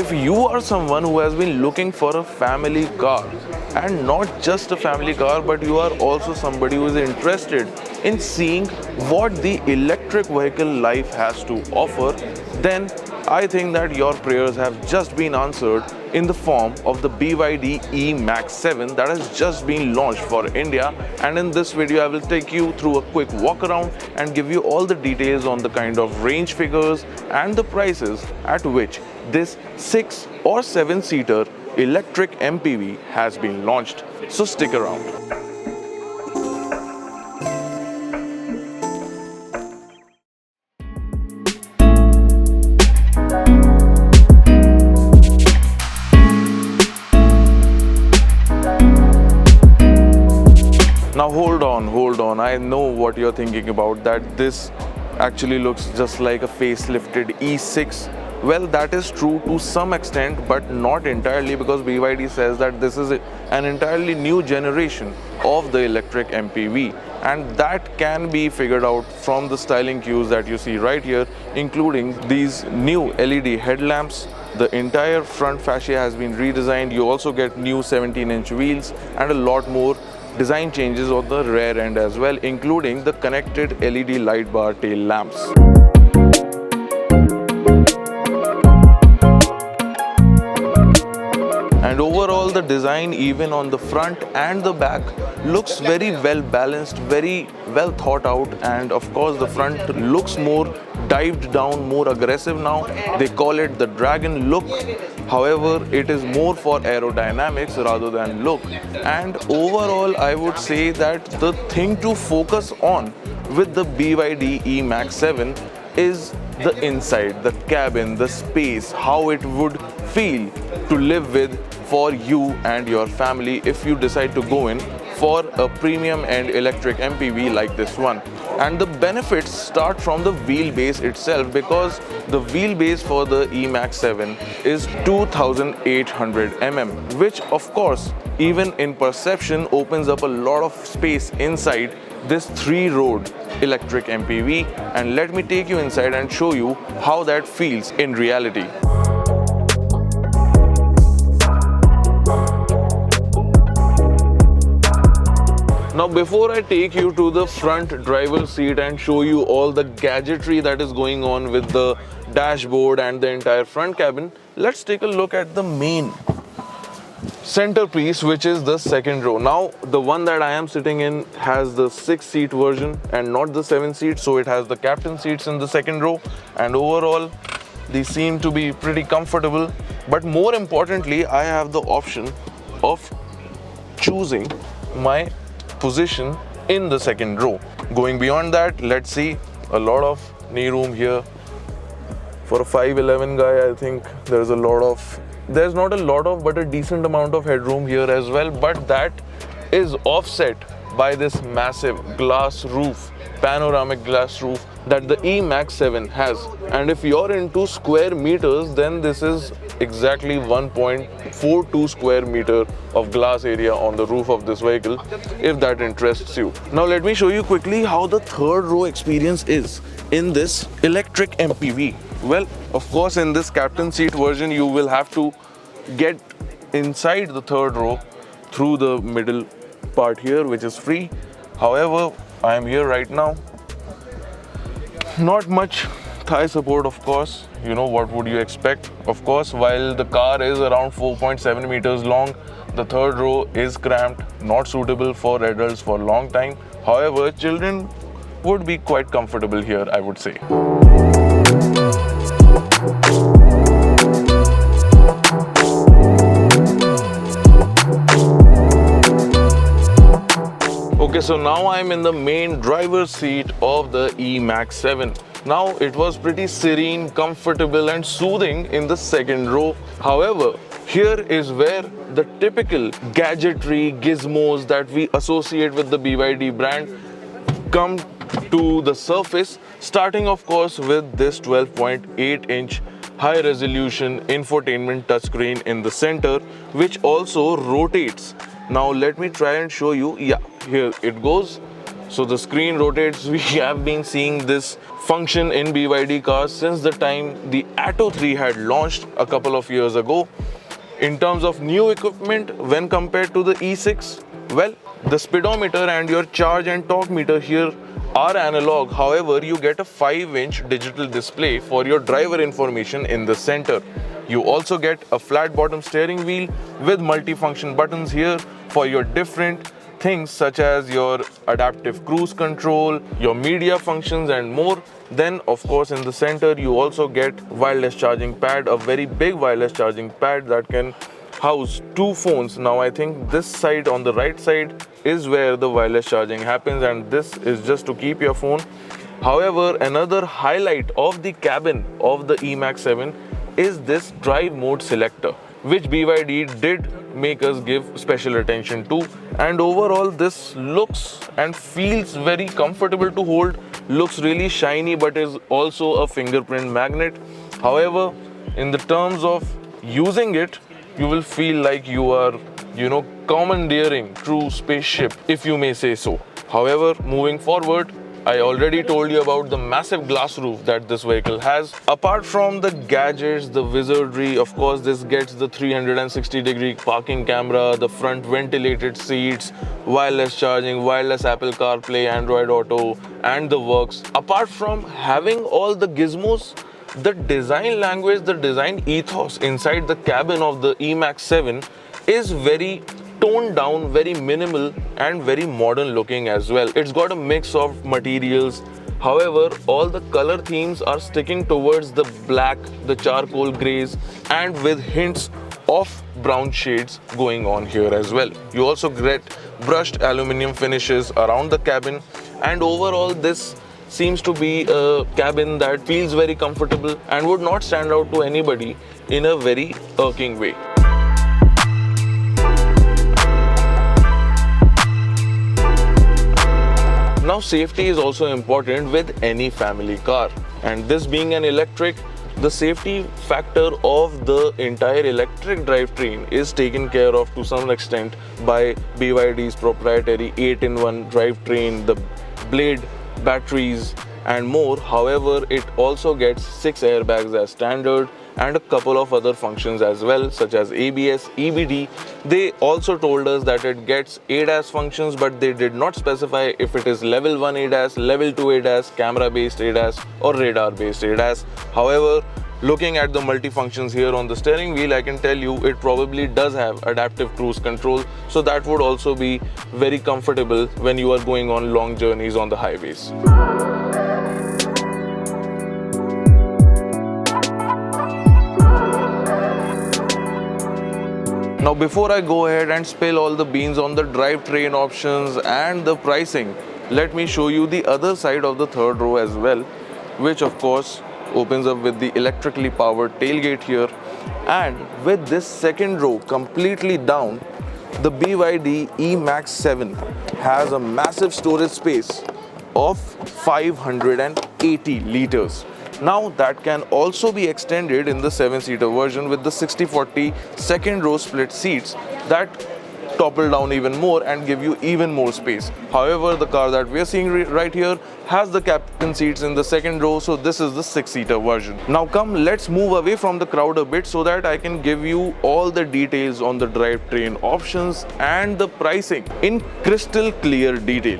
If you are someone who has been looking for a family car, and not just a family car, but you are also somebody who is interested in seeing what the electric vehicle life has to offer, then I think that your prayers have just been answered in the form of the BYD eMAX7 that has just been launched for India. And in this video I will take you through a quick walk around and give you all the details on the kind of range figures and the prices at which this 6 or 7-seater electric MPV has been launched. So stick around. Now hold on, I know what you're thinking about, that this actually looks just like a facelifted E6. Well, that is true to some extent, but not entirely, because BYD says that this is an entirely new generation of the electric MPV, and that can be figured out from the styling cues that you see right here, including these new LED headlamps. The entire front fascia has been redesigned. You also get new 17-inch wheels and a lot more design changes on the rear end as well, including the connected LED light bar tail lamps. And overall, the design, even on the front and the back, looks very well balanced, very well thought out. And of course, the front looks more dived down, more aggressive now. They call it the dragon look. However, it is more for aerodynamics rather than look. And overall, I would say that the thing to focus on with the BYD eMAX7 is the inside, the cabin, the space, how it would feel to live with for you and your family if you decide to go in for a premium and electric MPV like this one. And the benefits start from the wheelbase itself, because the wheelbase for the eMAX7 is 2800 mm, which of course, even in perception, opens up a lot of space inside this 3-road electric MPV. And let me take you inside and show you how that feels in reality. Now, before I take you to the front driver's seat and show you all the gadgetry that is going on with the dashboard and the entire front cabin, let's take a look at the main centerpiece, which is the second row. Now, the one that I am sitting in has the 6-seat version and not the 7-seat, so it has the captain seats in the second row, and overall these seem to be pretty comfortable. But more importantly, I have the option of choosing my position in the second row. Going beyond that, let's see, a lot of knee room here. For a 5'11" guy, I think there's not a lot of, but a decent amount of headroom here as well. But that is offset by this massive glass roof, panoramic glass roof that the eMAX7 has. And if you're into square meters, then this is exactly 1.42 square meter of glass area on the roof of this vehicle, if that interests you. Now let me show you quickly how the third row experience is in this electric MPV. Well, of course, in this captain seat version, you will have to get inside the third row through the middle part here, which is free. However, I am here right now. Not much thigh support, of course. You know, what would you expect? Of course, while the car is around 4.7 meters long, the third row is cramped, not suitable for adults for a long time. However, children would be quite comfortable here, I would say. Okay, so now I'm in the main driver's seat of the eMAX7. Now, it was pretty serene, comfortable and soothing in the second row. However, here is where the typical gadgetry, gizmos that we associate with the BYD brand come to the surface, starting of course with this 12.8-inch high-resolution infotainment touchscreen in the center, which also rotates. Now let me try and show you. Yeah, here it goes. So the screen rotates. We have been seeing this function in BYD cars since the time the Atto 3 had launched a couple of years ago. In terms of new equipment, when compared to the E6, well, the speedometer and your charge and torque meter here are analog. However, you get a 5-inch digital display for your driver information in the center. You also get a flat bottom steering wheel with multifunction buttons here for your different things such as your adaptive cruise control, your media functions and more. Then of course in the center you also get wireless charging pad, a very big wireless charging pad that can house 2 phones. Now I think this side on the right side is where the wireless charging happens, and this is just to keep your phone. However, another highlight of the cabin of the eMAX7 is this drive mode selector, which BYD did make us give special attention to. And overall this looks and feels very comfortable to hold, looks really shiny, but is also a fingerprint magnet. However, in the terms of using it, you will feel like you are, commandeering true spaceship, if you may say so. However, moving forward, I already told you about the massive glass roof that this vehicle has. Apart from the gadgets, the wizardry, of course, this gets the 360-degree parking camera, the front ventilated seats, wireless charging, wireless Apple CarPlay, Android Auto, and the works. Apart from having all the gizmos, the design language, the design ethos inside the cabin of the eMAX7 is very toned down, very minimal and very modern looking as well. It's got a mix of materials. However, all the color themes are sticking towards the black, the charcoal grays, and with hints of brown shades going on here as well. You also get brushed aluminum finishes around the cabin, and overall this seems to be a cabin that feels very comfortable and would not stand out to anybody in a very irking way. Now, safety is also important with any family car, and this being an electric, the safety factor of the entire electric drivetrain is taken care of to some extent by BYD's proprietary 8-in-1 drivetrain, the blade, batteries and more. However, it also gets 6 airbags as standard and a couple of other functions as well, such as ABS, EBD. They also told us that it gets ADAS functions, but they did not specify if it is level 1 ADAS, level 2 ADAS, camera based ADAS or radar based ADAS. However, looking at the multi-functions here on the steering wheel, I can tell you it probably does have adaptive cruise control, so that would also be very comfortable when you are going on long journeys on the highways. Now, before I go ahead and spill all the beans on the drivetrain options and the pricing, let me show you the other side of the third row as well, which of course opens up with the electrically powered tailgate here. And with this second row completely down, the BYD eMAX7 has a massive storage space of 580 liters. Now that can also be extended in the 7-seater version with the 60/40 second row split seats that topple down even more and give you even more space. However, the car that we are seeing right here has the captain seats in the second row, so this is the 6-seater version. Now come, let's move away from the crowd a bit so that I can give you all the details on the drivetrain options and the pricing in crystal clear detail.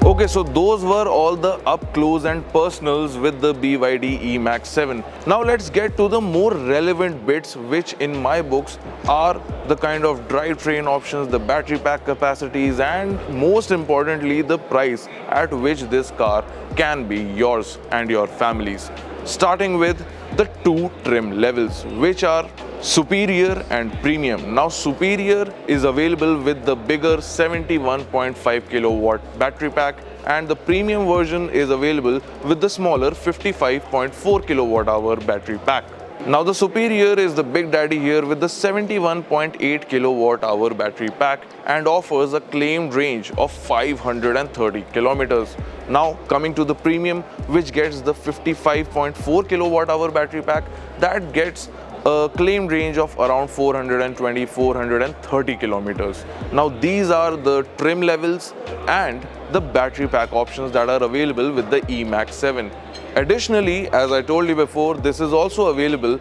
Okay, so those were all the up close and personals with the BYD eMAX7. Now let's get to the more relevant bits, which in my books are the kind of drivetrain options, the battery pack capacities, and most importantly, the price at which this car can be yours and your family's. Starting with the 2 trim levels, which are Superior and Premium. Now, Superior is available with the bigger 71.5 kilowatt battery pack, and the Premium version is available with the smaller 55.4 kilowatt hour battery pack. Now, the Superior is the big daddy here with the 71.8 kilowatt hour battery pack and offers a claimed range of 530 kilometers. Now, coming to the Premium, which gets the 55.4 kilowatt hour battery pack, that gets a claimed range of around 420-430 kilometers. Now these are the trim levels and the battery pack options that are available with the eMAX7. Additionally, as I told you before, this is also available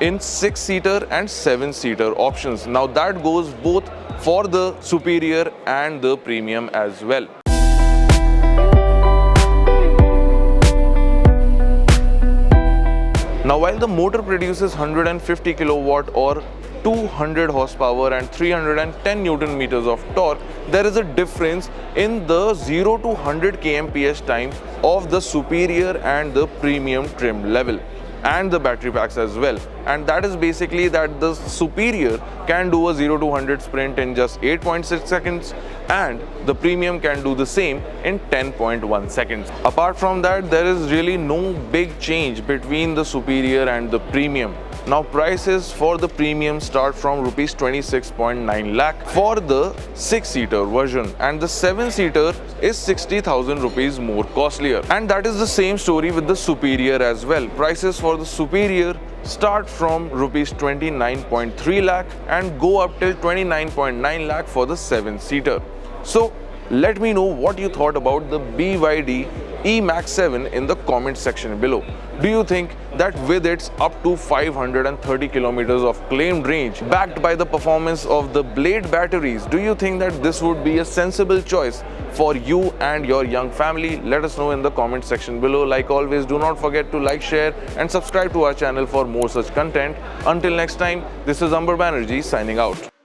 in 6-seater and 7-seater options. Now that goes both for the superior and the premium as well. Now while the motor produces 150 kilowatt or 200 horsepower and 310 Newton meters of torque, there is a difference in the 0 to 100 kmph time of the superior and the premium trim level, and the battery packs as well. And that is basically that the superior can do a 0 to 100 sprint in just 8.6 seconds and the premium can do the same in 10.1 seconds. Apart from that, there is really no big change between the superior and the premium. Now prices for the premium start from rupees 26.9 lakh for the 6-seater version, and the 7-seater is 60,000 rupees more costlier. And that is the same story with the superior as well. Prices for the superior start from rupees 29.3 lakh and go up till 29.9 lakh for the 7-seater. So let me know what you thought about the BYD eMAX7 in the comment section below. Do you think that with its up to 530 kilometers of claimed range backed by the performance of the Blade batteries, do you think that this would be a sensible choice for you and your young family? Let us know in the comment section below. Like always, do not forget to like, share and subscribe to our channel for more such content. Until next time, this is Amber Banerjee signing out.